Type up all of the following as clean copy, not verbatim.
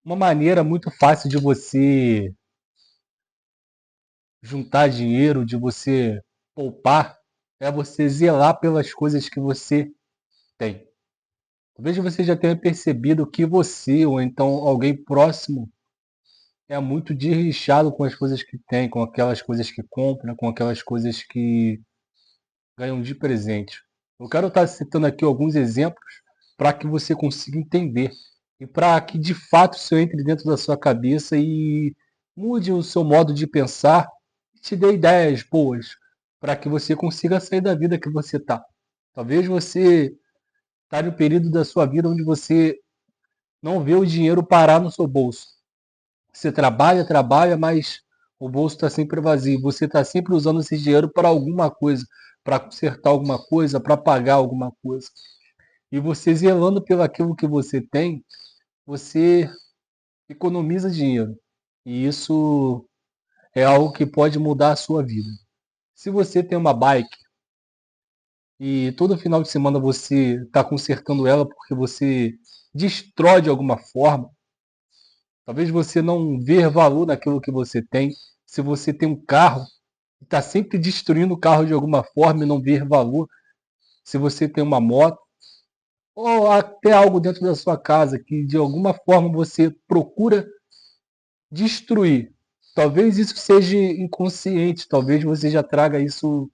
Uma maneira muito fácil de você juntar dinheiro, de você poupar, é você zelar pelas coisas que você tem. Talvez você já tenha percebido que você, ou então alguém próximo, é muito desleixado com as coisas que tem, com aquelas coisas que compra, com aquelas coisas que ganham de presente. Eu quero estar citando aqui alguns exemplos para que você consiga entender e para que de fato isso entre dentro da sua cabeça e mude o seu modo de pensar e te dê ideias boas para que você consiga sair da vida que você está. Talvez você está no período da sua vida onde você não vê o dinheiro parar no seu bolso. Você trabalha, trabalha, mas o bolso está sempre vazio. Você está sempre usando esse dinheiro para alguma coisa, para consertar alguma coisa, para pagar alguma coisa. E você zelando pelo aquilo que você tem, você economiza dinheiro. E isso é algo que pode mudar a sua vida. Se você tem uma bike e todo final de semana você está consertando ela porque você destrói de alguma forma, talvez você não vê valor naquilo que você tem. Se você tem um carro, está sempre destruindo o carro de alguma forma e não ver valor. Se você tem uma moto, ou até algo dentro da sua casa que de alguma forma você procura destruir. Talvez isso seja inconsciente, talvez você já traga isso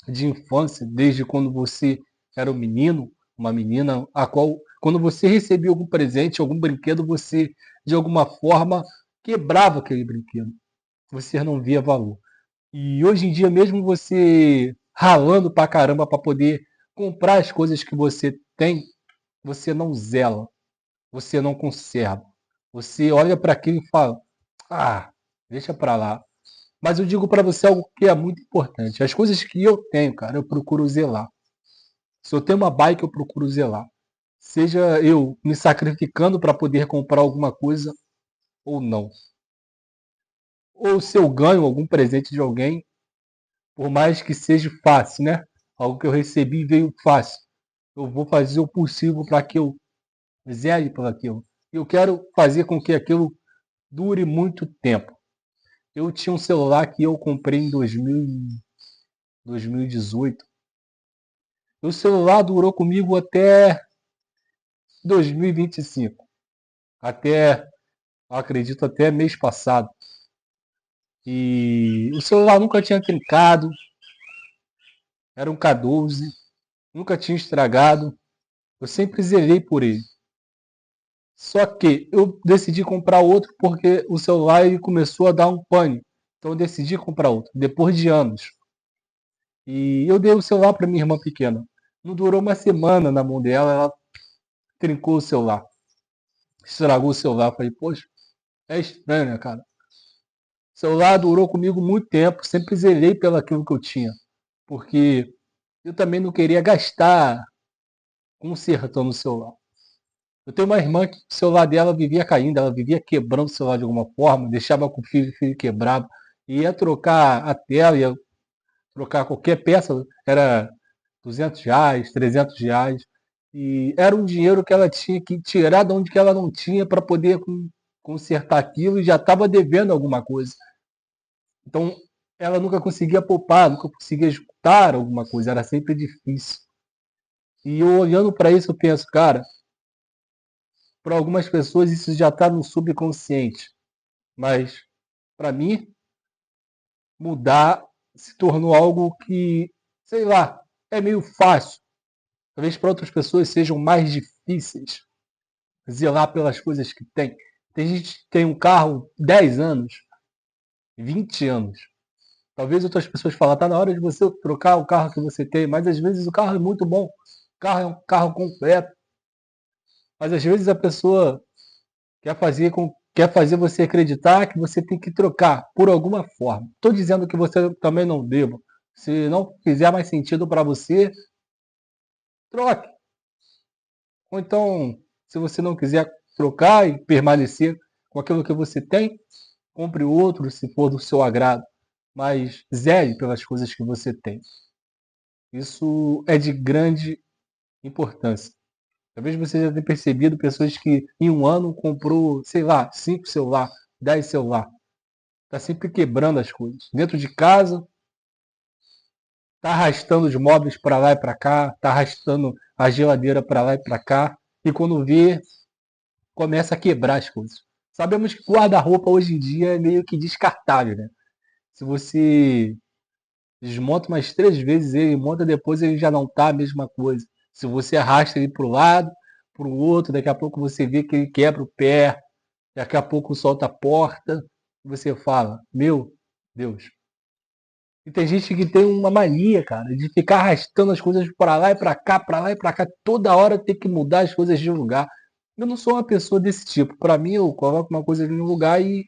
de infância, desde quando você era um menino, uma menina, a qual, quando você recebia algum presente, algum brinquedo, você de alguma forma quebrava aquele brinquedo. Você não via valor. E hoje em dia, mesmo você ralando pra caramba para poder comprar as coisas que você tem, você não zela, você não conserva. Você olha para aquilo e fala: "Ah, deixa para lá". Mas eu digo para você algo que é muito importante. As coisas que eu tenho, cara, eu procuro zelar. Se eu tenho uma bike, eu procuro zelar. Seja eu me sacrificando para poder comprar alguma coisa ou não. Ou se eu ganho algum presente de alguém, por mais que seja fácil, né? Algo que eu recebi veio fácil. Eu vou fazer o possível para que eu zele por aquilo. Eu quero fazer com que aquilo dure muito tempo. Eu tinha um celular que eu comprei em 2018. O celular durou comigo até 2025. Até, acredito, até mês passado. E o celular nunca tinha trincado, era um K12, nunca tinha estragado. Eu sempre zelei por ele. Só que eu decidi comprar outro porque o celular ele começou a dar um pane. Então eu decidi comprar outro, depois de anos. E eu dei o celular para minha irmã pequena. Não durou uma semana na mão dela, ela trincou o celular. Estragou o celular. Falei, poxa, é estranho, né, cara? O celular durou comigo muito tempo, sempre zelei pelo aquilo que eu tinha. Porque eu também não queria gastar consertando o celular. Eu tenho uma irmã que o celular dela vivia caindo, ela vivia quebrando o celular de alguma forma, deixava com o fio quebrado, ia trocar a tela, ia trocar qualquer peça, era R$ 200, R$ 300, e era um dinheiro que ela tinha que tirar de onde que ela não tinha para poder consertar aquilo e já estava devendo alguma coisa. Então, ela nunca conseguia poupar, nunca conseguia juntar alguma coisa, era sempre difícil. E eu olhando para isso, eu penso, cara, para algumas pessoas isso já está no subconsciente, mas para mim mudar se tornou algo que, sei lá, é meio fácil. Talvez para outras pessoas sejam mais difíceis zelar pelas coisas que tem. Tem gente que tem um carro 10 anos, 20 anos. Talvez outras pessoas falem, tá na hora de você trocar o carro que você tem, mas às vezes o carro é muito bom. O carro é um carro completo. Mas às vezes a pessoa quer fazer você acreditar que você tem que trocar por alguma forma. Estou dizendo que você também não deva. Se não fizer mais sentido para você, troque. Ou então, se você não quiser trocar e permanecer com aquilo que você tem, compre outro se for do seu agrado. Mas zele pelas coisas que você tem. Isso é de grande importância. Talvez você já tenha percebido pessoas que em um ano comprou, sei lá, 5 celular, 10 celular. Tá sempre quebrando as coisas. Dentro de casa, tá arrastando os móveis para lá e para cá, tá arrastando a geladeira para lá e para cá, e quando vê, começa a quebrar as coisas. Sabemos que guarda-roupa hoje em dia é meio que descartável, né? Se você desmonta umas 3 vezes ele, monta depois, ele já não tá a mesma coisa. Se você arrasta ele pro lado, pro outro, daqui a pouco você vê que ele quebra o pé, daqui a pouco solta a porta, você fala, meu Deus. E tem gente que tem uma mania, cara, de ficar arrastando as coisas para lá e para cá, para lá e para cá, toda hora tem que mudar as coisas de lugar. Eu não sou uma pessoa desse tipo. Para mim, eu coloco uma coisa ali no lugar e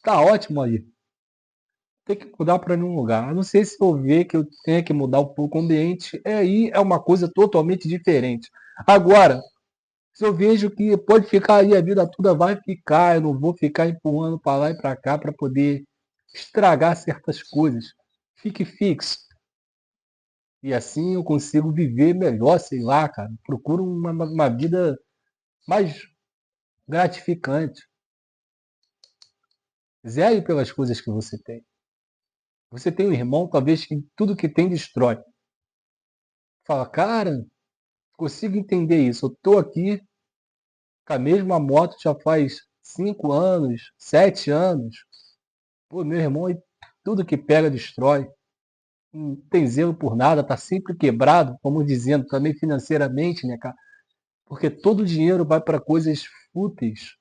tá ótimo aí. Tem que mudar para nenhum lugar. A não ser se eu ver que eu tenho que mudar um pouco o ambiente, aí é uma coisa totalmente diferente. Agora, se eu vejo que pode ficar aí a vida toda, vai ficar, eu não vou ficar empurrando para lá e para cá para poder estragar certas coisas. Fique fixo. E assim eu consigo viver melhor, sei lá, cara. Procuro uma vida mais gratificante. Zele pelas coisas que você tem. Você tem um irmão, talvez, que tudo que tem destrói. Fala, cara, consigo entender isso. Eu tô aqui com a mesma moto já faz 5 anos, 7 anos. Pô, meu irmão, tudo que pega destrói. Não tem zelo por nada, tá sempre quebrado, como dizendo, também financeiramente, né, cara? Porque todo o dinheiro vai para coisas fúteis.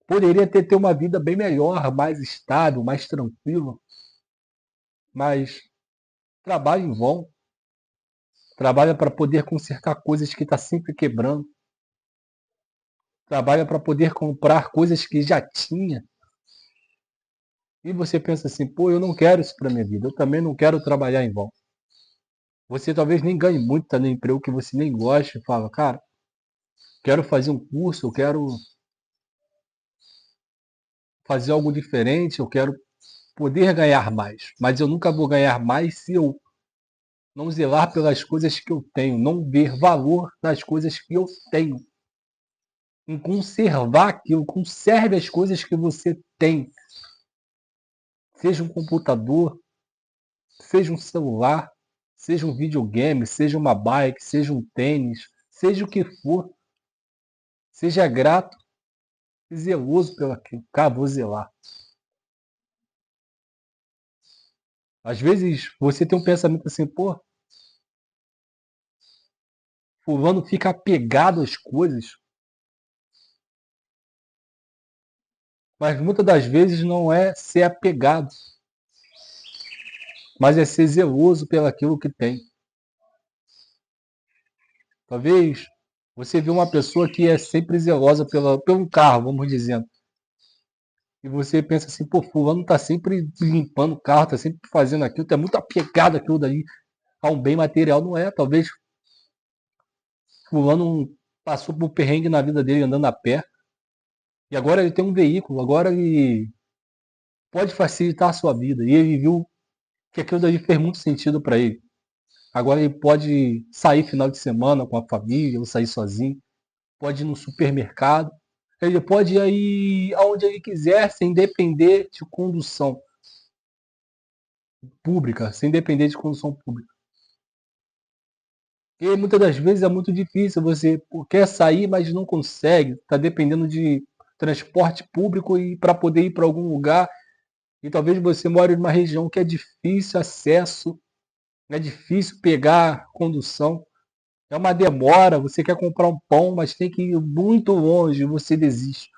Poderia ter uma vida bem melhor, mais estável, mais tranquila, mas trabalha em vão. Trabalha para poder consertar coisas que está sempre quebrando. Trabalha para poder comprar coisas que já tinha. E você pensa assim, pô, eu não quero isso para minha vida. Eu também não quero trabalhar em vão. Você talvez nem ganhe muito, tá no emprego que você nem gosta. E fala, cara, quero fazer um curso, eu quero fazer algo diferente, eu quero poder ganhar mais. Mas eu nunca vou ganhar mais se eu não zelar pelas coisas que eu tenho, não ver valor nas coisas que eu tenho, em conservar aquilo, conserve as coisas que você tem, seja um computador, seja um celular, seja um videogame, seja uma bike, seja um tênis, seja o que for, seja grato e zeloso pelo aquilo. Cara, vou zelar. Às vezes você tem um pensamento assim, pô, fulano fica apegado às coisas, mas muitas das vezes não é ser apegado, mas é ser zeloso pelaquilo que tem. Talvez você vê uma pessoa que é sempre zelosa pelo carro, vamos dizendo. E você pensa assim, pô, fulano tá sempre limpando o carro, tá sempre fazendo aquilo, tá muito apegado àquilo daí, a um bem material, não é? Talvez fulano passou por perrengue na vida dele andando a pé, e agora ele tem um veículo, agora ele pode facilitar a sua vida. E ele viu que aquilo daí fez muito sentido para ele. Agora ele pode sair final de semana com a família, ou sair sozinho, pode ir no supermercado, ele pode ir aonde ele quiser, sem depender de condução pública, sem depender de condução pública. E muitas das vezes é muito difícil, você quer sair, mas não consegue, está dependendo de transporte público e para poder ir para algum lugar, e talvez você more em uma região que é difícil acesso, é difícil pegar condução, é uma demora, você quer comprar um pão, mas tem que ir muito longe, você desiste.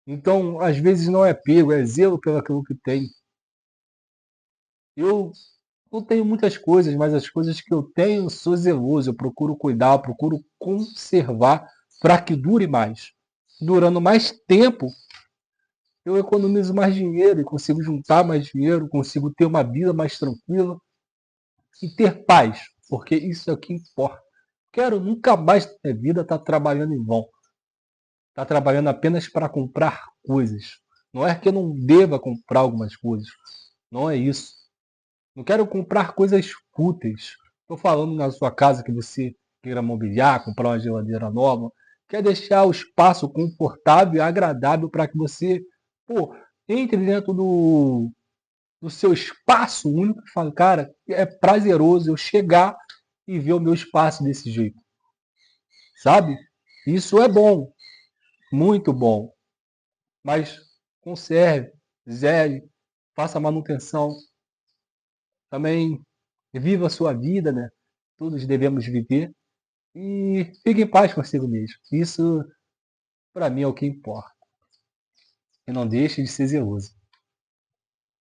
Então, às vezes não é apego, é zelo pelo aquilo que tem. Eu não tenho muitas coisas, mas as coisas que eu tenho, eu sou zeloso, eu procuro cuidar, eu procuro conservar para que dure mais. Durando mais tempo, eu economizo mais dinheiro e consigo juntar mais dinheiro, consigo ter uma vida mais tranquila e ter paz, porque isso é o que importa. Quero nunca mais na minha vida estar trabalhando em vão, estar trabalhando apenas para comprar coisas. Não é que eu não deva comprar algumas coisas, não é isso. Não quero comprar coisas fúteis. Estou falando na sua casa que você queira mobiliar, comprar uma geladeira nova, quer deixar o espaço confortável e agradável para que você, pô, entre dentro do seu espaço único e fale, cara, é prazeroso eu chegar e ver o meu espaço desse jeito, sabe? Isso é bom, muito bom, mas conserve, zele, faça manutenção, também viva a sua vida, né? Todos devemos viver e fique em paz consigo mesmo. Isso, para mim, é o que importa. E não deixe de ser zeloso.